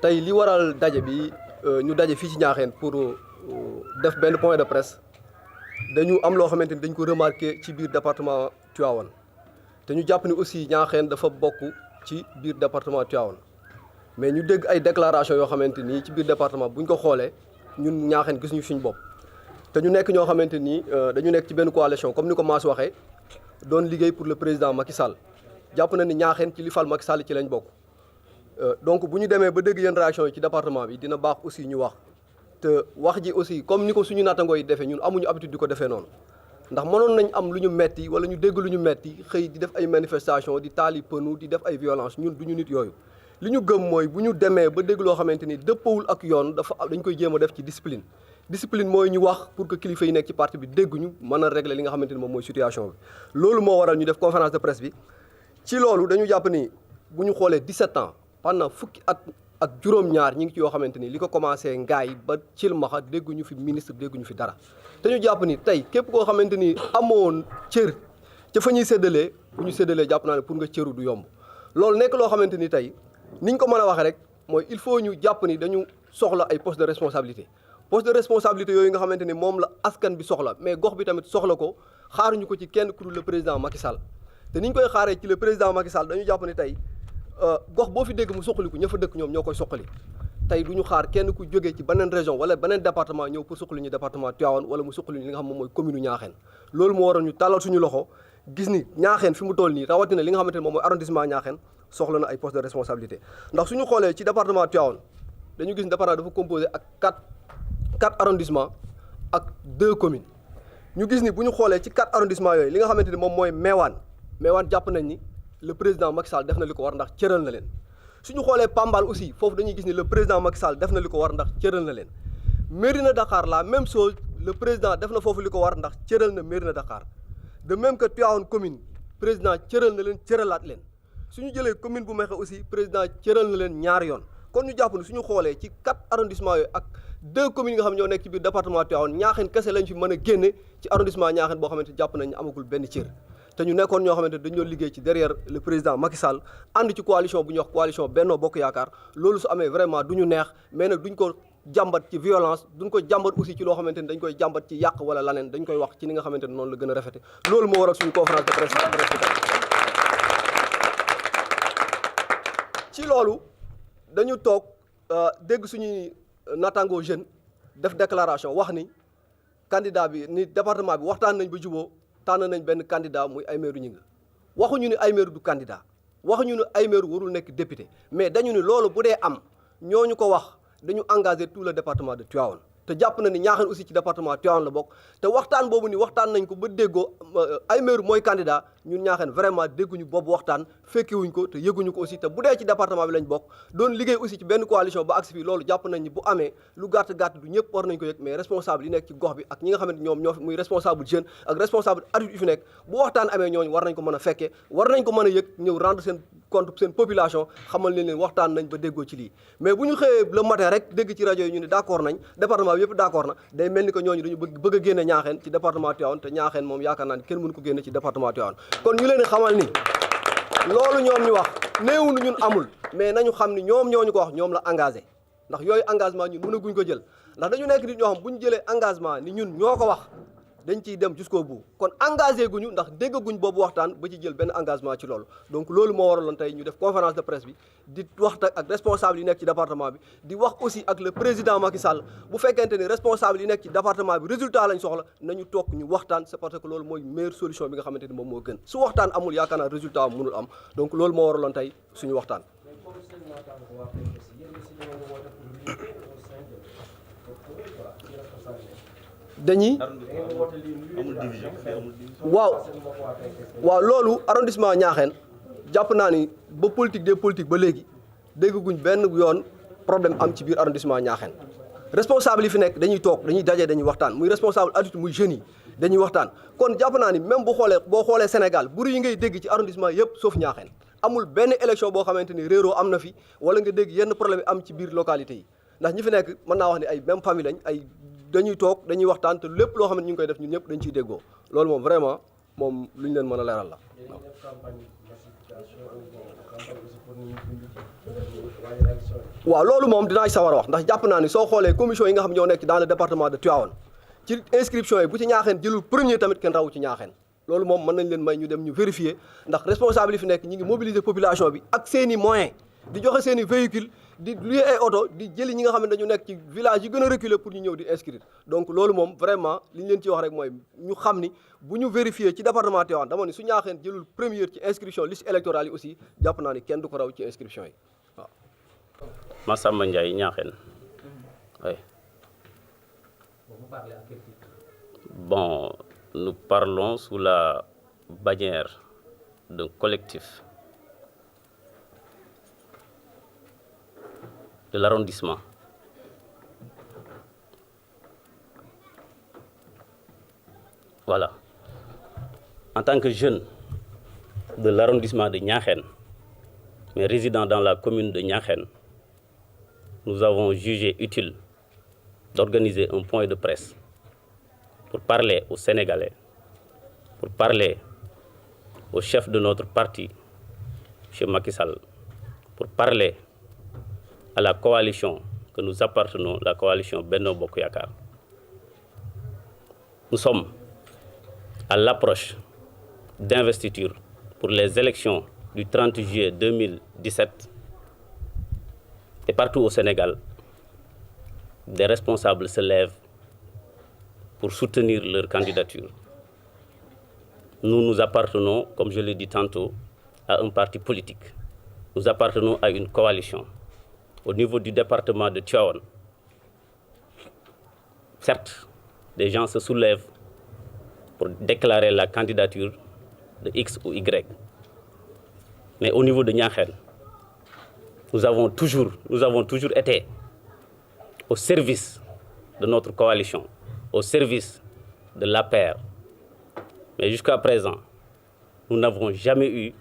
tey li waral daje bi ñu daje fii ci Niakhène pour def benn point de presse dañu am loo xamante ni dañ ko remarqué ci biir département Tivaouane te ñu jàpp ni aussi Niakhène dafa bokk ci biir département Tivaouane mais ñu dégg ay déclaration yoo xamante ni ci biir département bu ñu ko xoolee ñun Niakhène gis ñu suñu bopp te ñu nekk ñoo xamante ni dañu nekk ci benn coalition comme ni ko Mass waxee doon liggéey pour le président Macky Sall jàpp na ni Niakhène ci li fal Macky Sall ci lañ bokk. Donc bu ñu demee ba dégg yenn réaction yi ci département bi dina baax aussi ñu wax te wax ji aussi comme ni ko suñu nattangoo yi defee ñun amuñu habitude di ko defee noonu ndax mënoon nañ am lu ñu metti wala ñu dégg lu ñu metti xëy di def ay manifestation di taali pënu di def ay violence ñun duñu nit yooyu li ñu gëm mooy bu ñu demee ba dégg loo xamante ni dëppawul ak yoon dañ koy jéem a def ci discipline mooy ñu wax pour que kilifa yi nekk ci parti bi dégguñu mën a régler li nga xamante ni moom mooy situation bi loolu moo waral ñu def conférence de presse bi ci loolu dañu jàpp ni bu ñu xoolee 17 ans pendant fukki at ak juróom-ñaar ñi ngi ci yoo xamante ni li ko commencé ngaay ba cilmaxa dégguñu fi ministre dégguñu fi dara te ñu jàpp ni tey képp koo xamante ni amoon cër ca fa ñuy séddalee bu ñu séddalee jàpp naa ne pour nga cëru du yomb loolu nekk loo xamante ni tey niñ ko mën a waxee rek mooy il faut ñu jàpp ni dañu soxla ay poste de responsabilité yooyu nga xamante ni moom la askan bi soxla mais gox bi tamit soxla ko xaaruñu ko ci kenn ku dul le président Macky Sall te niñ koy xaaree ci le président Macky Sall dañu jàpp ni tey gox boo fi dégg mu suqaliku ña fa dëkk ñoom ñoo koy suqali tey du ñu xaar kenn ku jógee ci beneen région wala beneen département ñëw pour suqali ñu département Tivaouane wala mu suqali ñu li nga xam moom mooy commune u Niakhène loolu moo waroon ñu tàllal suñu loxo gis ni Niakhène fi mu toll nii rawatina li nga xamante ne moom mooy arrondissement Niakhène soxla na ay postes de responsabilité ndax suñu xoolee ci département Tivaouane dañu gis ni département dafa composé ak 4 arrondissements ak 2 communes ñu gis ni bu ñu xoolee ci 4 arrondissements yooyu li nga xamante ni moom mooy Mewane jàpp nañ ni le président Macky Sall def na li ko war ndax cëral na leen suñu xoolee Pambal aussi foofu dañuy gis ni le président Macky Sall def na li ko war ndax cëral na leen Mérina Dakhar la même chose le président def na foofu li ko war ndax cëral na Mérina Dakhar de même que Tivaouane commune président cëral na leen cëralaat leen suñu jëlee commune bu Mekhe aussi président cëral na leen ñaari yoon kon ñu jàpp ne suñu xoolee ci 4 arrondissements yooyu ak 2 communes yi nga xam ñoo nekk ci biir département Tivaouane Niakhène kese lañ fi mën a génne ci arrondissement Niakhène boo xamante jàpp nañ amagul benn cër te ñu nekkoon ñoo xamante dañoo liggéey ci derrière le président Macky Sall ànd ci coalition bu ñuy wax coalition Benno Bokk Yaakaar loolu su amee vraiment du ñu neex mais nag duñ ko jàmbat ci violence duñ ko jàmbat aussi ci loo xamante ni dañ koy jàmbat ci yàq wala laneen dañ koy wax ci ni nga xamante ni noonu la gën a rafete loolu moo waral suñu conférence de presse ci loolu dañu toog dégg suñuy nattangoo jeune def déclaration wax ni candidat bi ni département bi waxtaan nañ ba juboo tànn nañ benn candidat muy Aymérou Gningue waxuñu ni Aymérou du candidat waxuñu ni Aymérou warul nekk député mais dañu ni loolu bu dee am ñooñu ko wax dañu engagé tout le département de Tivaouane te jàpp na ni Niakhène aussi ci département Tivaouane la bokk te waxtaan boobu ni waxtaan nañ ko ba déggoo Aymérou mooy candidat ñun Niakhène vraiment dégguñu boobu waxtaan fekkewuñ ko te yëguñu ko aussi te bu dee ci département bi lañ bokk doon liggéey aussi ci benn coalition ba agsi fii loolu jàpp nañ ni bu amee lu gàtt-gàtt du ñëpp war nañ ko yëg mais responsable yi nekk ci gox bi ak ñi nga xamante ñoom ñoo muy responsable jeune ak responsable adulte yi fi nekk bu waxtaan amee ñooñu war nañ ko mën a fekkee war nañ ko mën a yëg ñëw rendre seen compte seen population xamal leen waxtaan nañ ba déggoo ci lii mais bu ñu xëyee le matin rek dégg ci rajo yi ñu ne d'accord nañ département bi yëpp d'accord na day mel ni que ñooñu dañu bëgg a génne Niakhène ci département Tivaouane te Niakhène moom yaakaar naa ni kenn mënu ko génne ci département Tivaouane kon ñu leen xamal ni loolu ñoom ñu wax néewuñu ñun amul mais nañu xam ni ñoom ñooñu ko wax ñoom la engagé ndax yooyu engagement ñun mënaguñ ko jël ndax dañu nekk nit ñoo xam bu ñu jëlee engagement ni ñun ñoo ko wax dañ ciy dem jusqu'au bout kon engagé guñu ndax déggaguñ boobu waxtaan ba ci jël benn engagement ci loolu donc loolu moo waraloon tey ñu def conférence de presse bi di waxtaan ak responsable yi nekk ci département bi di wax aussi ak le président Macky Sall bu fekkente ni responsable yi nekk ci département bi résultat lañ soxla nañu toog ñu waxtaan c'est parce que loolu mooy meilleure solution bi nga xamante ni moom moo gën su waxtaan amul yaakaar naa résultat am mënul am donc loolu moo waraloon tey suñu waxtaan dañuy waaw loolu arrondissement Niakhène jàpp naa ni ba politique des politiques ba léegi dégguñ benn yoon problème am ci biir arrondissement Niakhène responsable yi fi nekk dañuy toog dañuy daje dañuy waxtaan muy responsable adulte muy jeunes yi dañuy waxtaan kon jàpp naa ni même boo xoolee Sénégal buru yi ngay dégg ci arrondissement yëpp sauf Niakhène amul benn élection boo xamante ni réeroo am na fi wala nga dégg yenn problème am ci biir localité yi ndax ñi fi nekk mën naa wax ni ay même famille lañ ay dañuy toog dañuy waxtaan te lépp loo xam ne ñu ngi koy def ñun ñëpp dañ ciy déggoo loolu moom vraiment moom lu ñu leen mën a leeral la waaw loolu moom dinaa ci sawar a wax ndax jàpp naa ni soo xoolee commission yi nga xam ñoo nekk dans le département de Tivaouane ci inscription yi bu ci ñaaxeen jëlul premier tamit kenn rawu ci ñaaxeen loolu moom mën nañ leen may ñu dem ñu vérifier ndax responsable yi fi nekk ñi ngi mobiliser population bi ak seen i moyens di joxe seen i véhicule di louer ay oto di jëli ñi nga xam ne dañu nekk ci village yi gën a reculé pour ñu ñëw di inscrire donc loolu moom vraiment li ñu leen ci wax rek mooy ñu xam ni bu ñu vérifier ci département Tivaouane dama ni su ñaaxeen jëlul première ci inscription liste électorale yi aussi jàpp naa ni kenn du ko raw ci inscription yi waaw. Massamba Ndiaye Niakhène. Oui. Bon, nous parlons sous la bannière d'un collectif de l'arrondissement. Voilà. En tant que jeune de l'arrondissement de Niakhène, mais résident dans la commune de Niakhène, nous avons jugé utile d'organiser un point de presse pour parler aux Sénégalais, pour parler au chef de notre parti, M. Macky Sall, pour parler à la coalition que nous appartenons, la coalition Benno Bokk Yakaar. Nous sommes à l'approche d'investiture pour les élections du 30 juillet 2017. Et partout au Sénégal, des responsables se lèvent pour soutenir leur candidature. Nous, nous appartenons, comme je l'ai dit tantôt, à un parti politique. Nous appartenons à une coalition. Au niveau du département de Tivaouane, certes, des gens se soulèvent pour déclarer la candidature de X ou Y. Mais au niveau de Niakhène, nous avons toujours été au service de notre coalition, au service de l'APR. Mais jusqu'à présent, nous n'avons jamais eu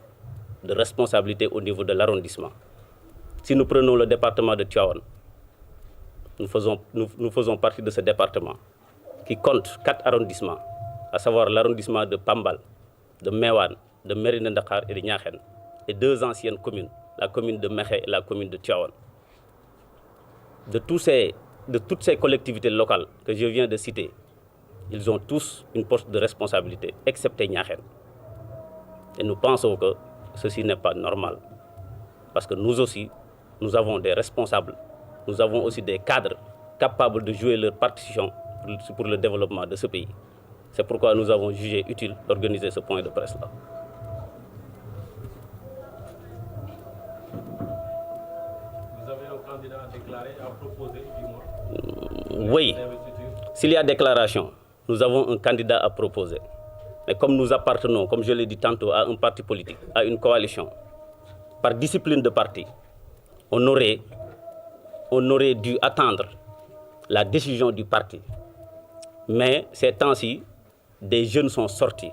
de responsabilité au niveau de l'arrondissement. Si nous prenons le département de Tivaouane, nous faisons partie de ce département qui compte 4 arrondissements, à savoir l'arrondissement de Pambal, de Meouane, de Mérina Dakhar et de Niakhène, et 2 anciennes communes, la commune de Mékhé et la commune de Tivaouane. De toutes ces collectivités locales que je viens de citer, ils ont tous une poste de responsabilité, excepté Niakhène. Et nous pensons que ceci n'est pas normal. Parce que nous aussi, nous avons des responsables, nous avons aussi des cadres capables de jouer leur partition pour le développement de ce pays. C'est pourquoi nous avons jugé utile d'organiser ce point de presse-là. Vous avez un candidat à déclarer, à proposer, dis-moi. Oui, s'il y a déclaration, nous avons un candidat à proposer. Mais comme nous appartenons, comme je l'ai dit tantôt, à un parti politique, à une coalition, par discipline de parti, on aurait dû attendre la décision du parti. Mais ces temps-ci, des jeunes sont sortis,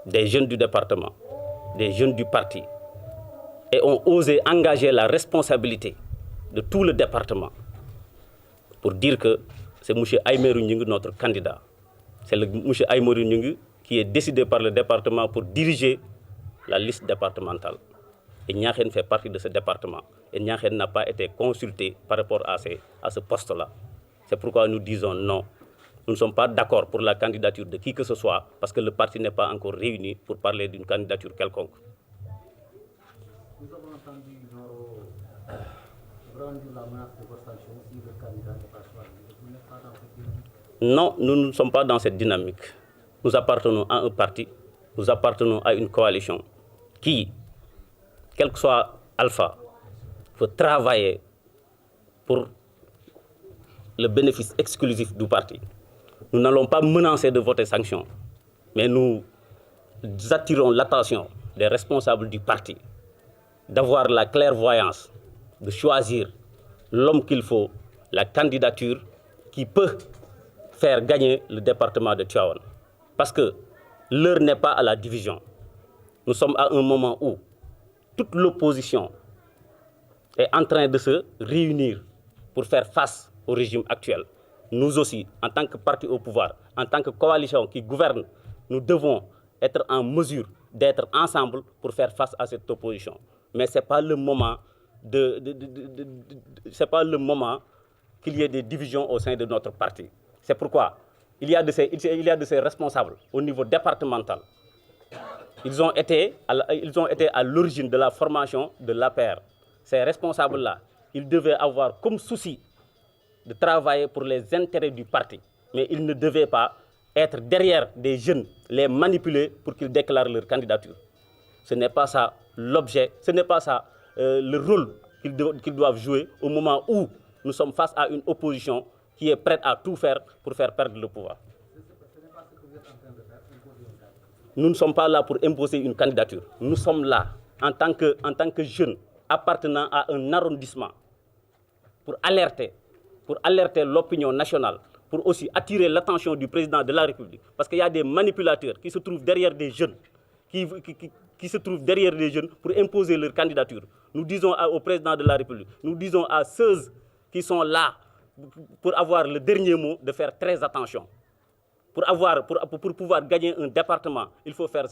des jeunes du département, des jeunes du parti, et ont osé engager la responsabilité de tout le département pour dire que c'est M. Aïmerou Gningue, notre candidat. C'est M. Aïmerou Gningue qui est décidé par le département pour diriger la liste départementale. Et Niakhène fait partie de ce département. Et Niakhène n'a pas été consulté par rapport à ce poste-là. C'est pourquoi nous disons non. Nous ne sommes pas d'accord pour la candidature de qui que ce soit, parce que le parti n'est pas encore réuni pour parler d'une candidature quelconque. Nous avons entendu brandir la menace de votre sanction si le candidat n'est pas choisi. Vous n'êtes pas dans cette dynamique? Non, nous ne sommes pas dans cette dynamique. Nous appartenons à un parti, nous appartenons à une coalition qui, quel que soit Alpha, faut travailler pour le bénéfice exclusif du parti. Nous n'allons pas menacer de voter sanction, mais nous attirons l'attention des responsables du parti d'avoir la clairvoyance de choisir l'homme qu'il faut, la candidature qui peut faire gagner le département de Tivaouane. Parce que l'heure n'est pas à la division. Nous sommes à un moment où toute l'opposition est en train de se réunir pour faire face au régime actuel. Nous aussi, en tant que parti au pouvoir, en tant que coalition qui gouverne, nous devons être en mesure d'être ensemble pour faire face à cette opposition. Mais ce n'est pas le moment qu'il y ait des divisions au sein de notre parti. C'est pourquoi il y a de ces responsables au niveau départemental. Ils ont été à l'origine de la formation de l'APR. Ces responsables-là, ils devaient avoir comme souci de travailler pour les intérêts du parti. Mais ils ne devaient pas être derrière des jeunes, les manipuler pour qu'ils déclarent leur candidature. Ce n'est pas ça l'objet, ce n'est pas ça le rôle qu'ils doivent jouer au moment où nous sommes face à une opposition qui est prête à tout faire pour faire perdre le pouvoir. Nous ne sommes pas là pour imposer une candidature. Nous sommes là en tant que jeunes appartenant à un arrondissement pour alerter l'opinion nationale, pour aussi attirer l'attention du président de la République. Parce qu'il y a des manipulateurs qui se trouvent derrière des jeunes, qui se trouvent derrière des jeunes pour imposer leur candidature. Nous disons au président de la République, nous disons à ceux qui sont là pour avoir le dernier mot de faire très attention. Pour pouvoir gagner un département, il faut faire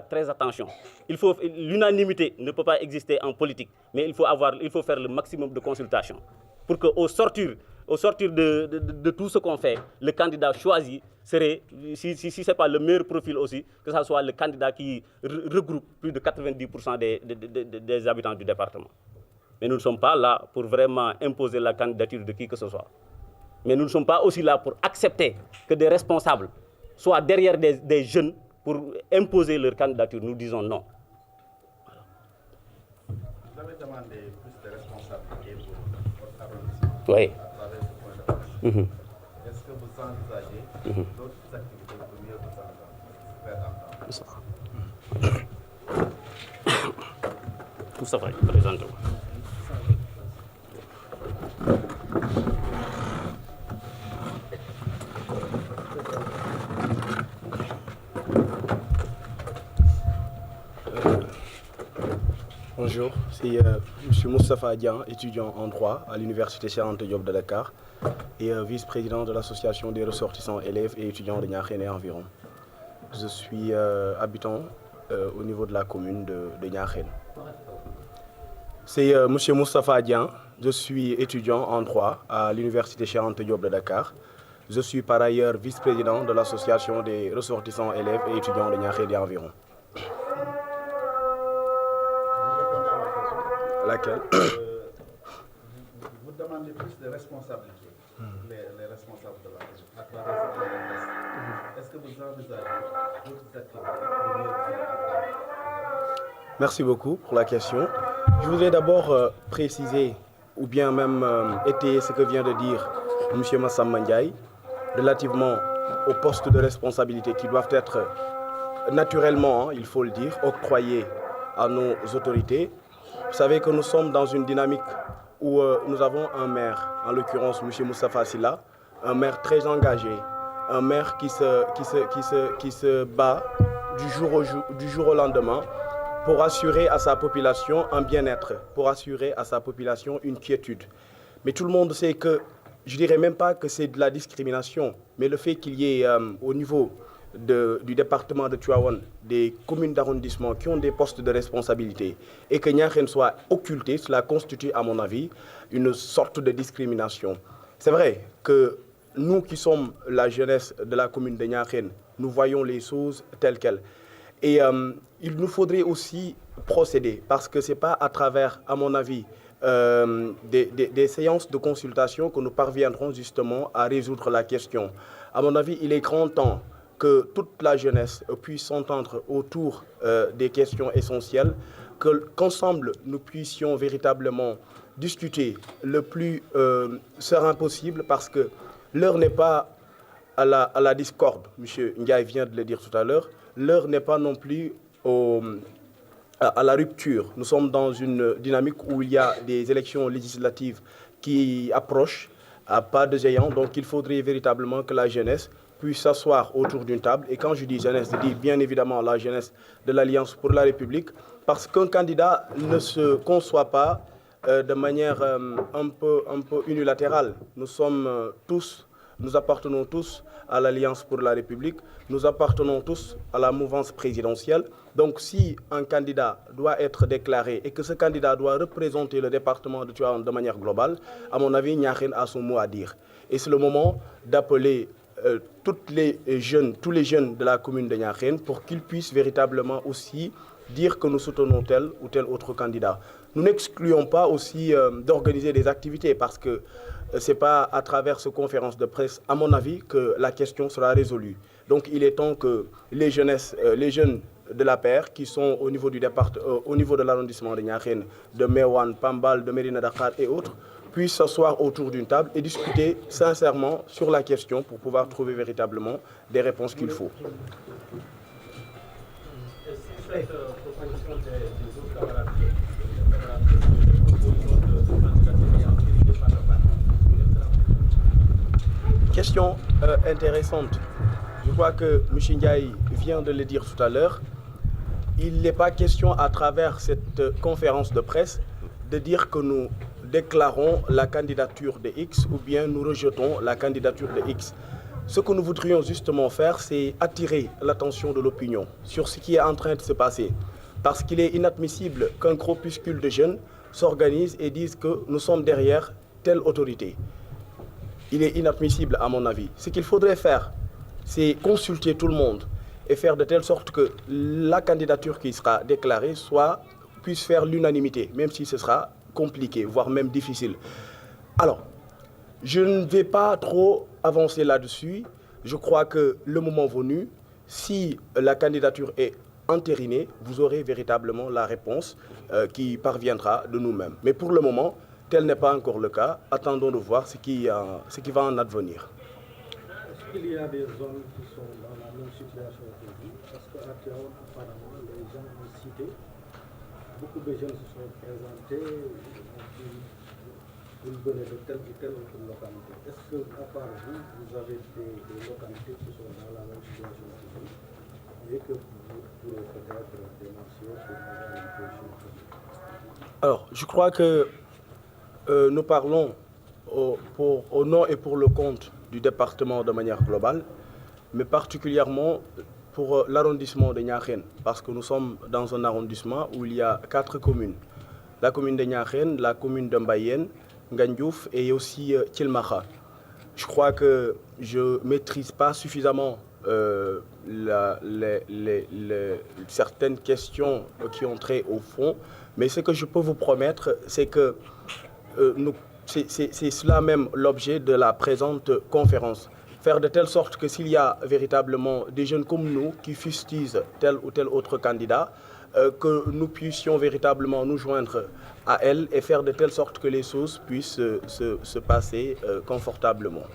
très attention. L'unanimité ne peut pas exister en politique, mais il faut faire le maximum de consultation. Pour qu'au sortir de tout ce qu'on fait, le candidat choisi serait, si ce n'est pas le meilleur profil aussi, que ce soit le candidat qui regroupe plus de 90% des habitants du département. Mais nous ne sommes pas là pour vraiment imposer la candidature de qui que ce soit. Mais nous ne sommes pas aussi là pour accepter que des responsables soient derrière des jeunes pour imposer leur candidature. Nous disons non. Voilà. Vous avez demandé plus de responsabilités pour votre arrondissement. Oui. À travers ce point de presse. Est-ce que vous envisagez d'autres activités pour mieux vous faire entendre? Tout ça va être présenté. Bonjour, c'est M. Moustapha Dian, étudiant en droit à l'Université Cheikh Anta Diop de Dakar et vice-président de l'association des ressortissants élèves et étudiants de Niakhène et environ. Je suis habitant au niveau de la commune de Niakhène. C'est M. Moustapha Dian, je suis étudiant en droit à l'Université Cheikh Anta Diop de Dakar. Je suis par ailleurs vice-président de l'association des ressortissants élèves et étudiants de Niakhène et environ. Laquelle Vous demandez plus de responsabilités, les responsables de la région, à travers ce point de presse. Est-ce que vous envisagez d'autres activités pour mieux vous faire entendre? Merci beaucoup pour la question. Je voudrais d'abord préciser, ou bien même étayer ce que vient de dire M. Massamba Ndiaye, relativement aux postes de responsabilité qui doivent être naturellement, il faut le dire, octroyés à nos autorités. Vous savez que nous sommes dans une dynamique où nous avons un maire, en l'occurrence M. Moustapha Sylla, un maire très engagé, un maire qui se bat du jour au lendemain pour assurer à sa population un bien-être, pour assurer à sa population une quiétude. Mais tout le monde sait que, je ne dirais même pas que c'est de la discrimination, mais le fait qu'il y ait au niveau du département de Tivaouane des communes d'arrondissement qui ont des postes de responsabilité et que Niakhène soit occulté, cela constitue à mon avis une sorte de discrimination. C'est vrai que nous qui sommes la jeunesse de la commune de Niakhène, nous voyons les choses telles quelles. Et il nous faudrait aussi procéder parce que ce n'est pas à travers, à mon avis, des séances de consultation que nous parviendrons justement à résoudre la question. À mon avis, il est grand temps que toute la jeunesse puisse s'entendre autour des questions essentielles, qu'ensemble nous puissions véritablement discuter le plus serein possible parce que l'heure n'est pas à la discorde, M. Ndiaye vient de le dire tout à l'heure, l'heure n'est pas non plus à la rupture. Nous sommes dans une dynamique où il y a des élections législatives qui approchent à pas de géant, donc il faudrait véritablement que la jeunesse puisse s'asseoir autour d'une table. Et quand je dis jeunesse, je dis bien évidemment la jeunesse de l'Alliance pour la République, parce qu'un candidat ne se conçoit pas de manière un peu unilatérale. Nous sommes tous nous appartenons tous à l'Alliance pour la République, nous appartenons tous à la mouvance présidentielle. Donc si un candidat doit être déclaré et que ce candidat doit représenter le département de Tivaouane de manière globale, à mon avis, Niakhène a son mot à dire. Et c'est le moment d'appeler tous les jeunes de la commune de Niakhène pour qu'ils puissent véritablement aussi dire que nous soutenons tel ou tel autre candidat. Nous n'excluons pas aussi d'organiser des activités parce que ce n'est pas à travers cette conférence de presse, à mon avis, que la question sera résolue. Donc il est temps que les jeunes de la paire qui sont au niveau du au niveau de l'arrondissement de Niakhène, de Meouane, Pambal, de Mérina Dakhar et autres, puissent s'asseoir autour d'une table et discuter sincèrement sur la question pour pouvoir trouver véritablement des réponses qu'il faut. Et si cette proposition des autres camarades Question intéressante. Je crois que M. Ndiaye vient de le dire tout à l'heure. Il n'est pas question à travers cette conférence de presse de dire que nous déclarons la candidature de X ou bien nous rejetons la candidature de X. Ce que nous voudrions justement faire, c'est attirer l'attention de l'opinion sur ce qui est en train de se passer. Parce qu'il est inadmissible qu'un groupuscule de jeunes s'organise et dise que nous sommes derrière telle autorité. Il est inadmissible à mon avis. Ce qu'il faudrait faire, c'est consulter tout le monde et faire de telle sorte que la candidature qui sera déclarée puisse faire l'unanimité, même si ce sera compliqué, voire même difficile. Alors, je ne vais pas trop avancer là-dessus. Je crois que le moment venu, si la candidature est entérinée, vous aurez véritablement la réponse qui parviendra de nous-mêmes. Mais pour le moment, tel n'est pas encore le cas. Attendons de voir ce qui va en advenir. Est-ce qu'il y a des zones qui sont dans la même situation que vous? Parce qu'à Tivaouane, apparemment, les gens ont cité, beaucoup de jeunes se sont présentés, vous venez de telle ou telle autre localité. Est-ce que, à part vous, vous avez des localités qui sont dans la même situation que vous et que vous pourrez peut-être démarcher pour avoir une position? Alors, je crois que nous parlons au nom et pour le compte du département de manière globale, mais particulièrement pour l'arrondissement de Niakhène, parce que nous sommes dans un arrondissement où il y a 4 communes. La commune de Niakhène, la commune de Mbayène, Ngandiouf et aussi Tilmaha. Je crois que je ne maîtrise pas suffisamment certaines questions qui ont trait au fond, mais ce que je peux vous promettre, c'est que c'est cela même l'objet de la présente conférence. Faire de telle sorte que s'il y a véritablement des jeunes comme nous qui fustigent tel ou tel autre candidat, que nous puissions véritablement nous joindre à elle et faire de telle sorte que les choses puissent se passer confortablement.